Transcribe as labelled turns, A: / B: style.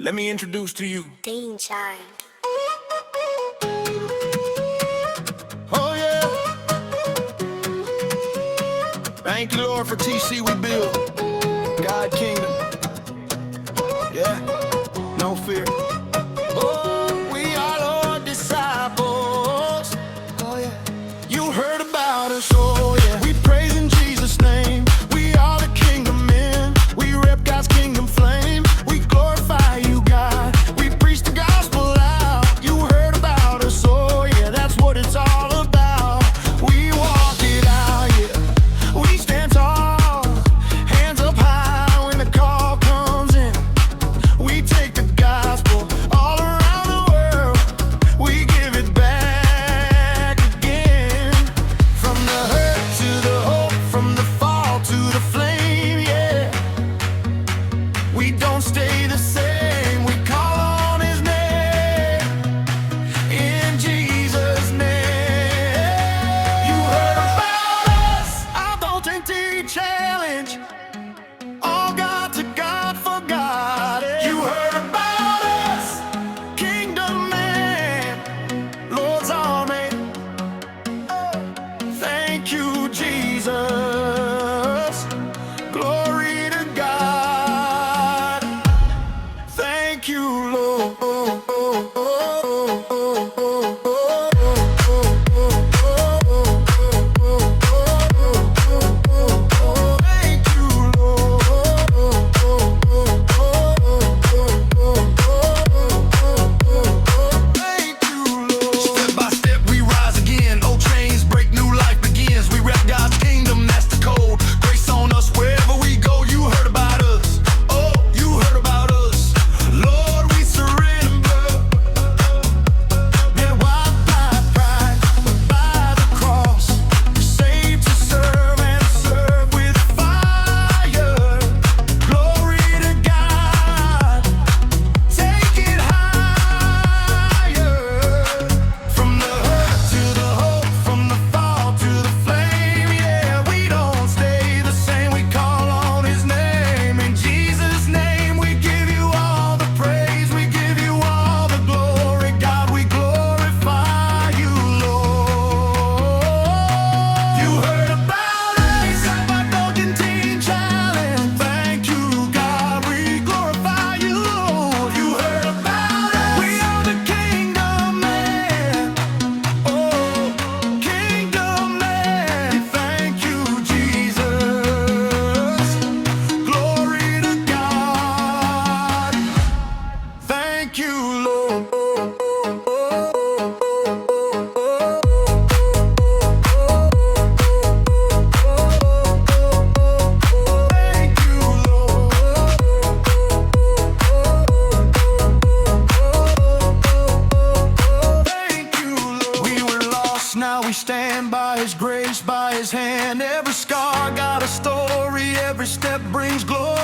A: Let me introduce to you
B: Dean Child.
A: Oh yeah. Thank you, Lord, for TC we build. God Kingdom. Yeah, no fear. Oh, we are Lord disciples. Oh yeah. You heard about us, oh yeah. We praise in Jesus' name. We are the kingdom men. We rep God's kingdom flame. We glorify you, God. We preach the gospel out. You heard about us, oh yeah. That's what it's all about. We walk it out, yeah. We stand tall, hands up high when the call comes in. We take the gospel all around the world. We give it back again. From the hurt to the hope, from the fall to the flame, yeah. We don't stay the same. We call on his name, in Jesus' name. You heard about us, our Dalton T challenge. All God to God for God. You heard about us, Kingdom Man, Lord's Army. Thank you, Jesus. Glory to God. Thank you, Lord. Thank you, Lord. Step by step we rise again. Old chains break, new life begins. We rep God's kingdom, that's the code. Grace on us wherever we go. You heard about us. Oh, you heard about us. Lord, we surrender. Yeah, why by pride, but by the cross. Saved to serve and serve with fire. Glory to God. Take it higher. From the hurt to the hope, from the fall to the flame, yeah. We don't stay the same. We call on his name. In Jesus' name we give you all the praise. We give you all the glory. God, we glorify you, Lord. You heard about us, our Dalton Teen Challenge. Thank you, God, we glorify you, Lord. You heard about us, we are the kingdom man. Oh, kingdom man. Thank you, Jesus. Glory to God. Thank you, Lord. Thank you, Lord. Thank you, Lord. We were lost, now we stand by his grace, by his hand. Every scar got a story, every step brings glory.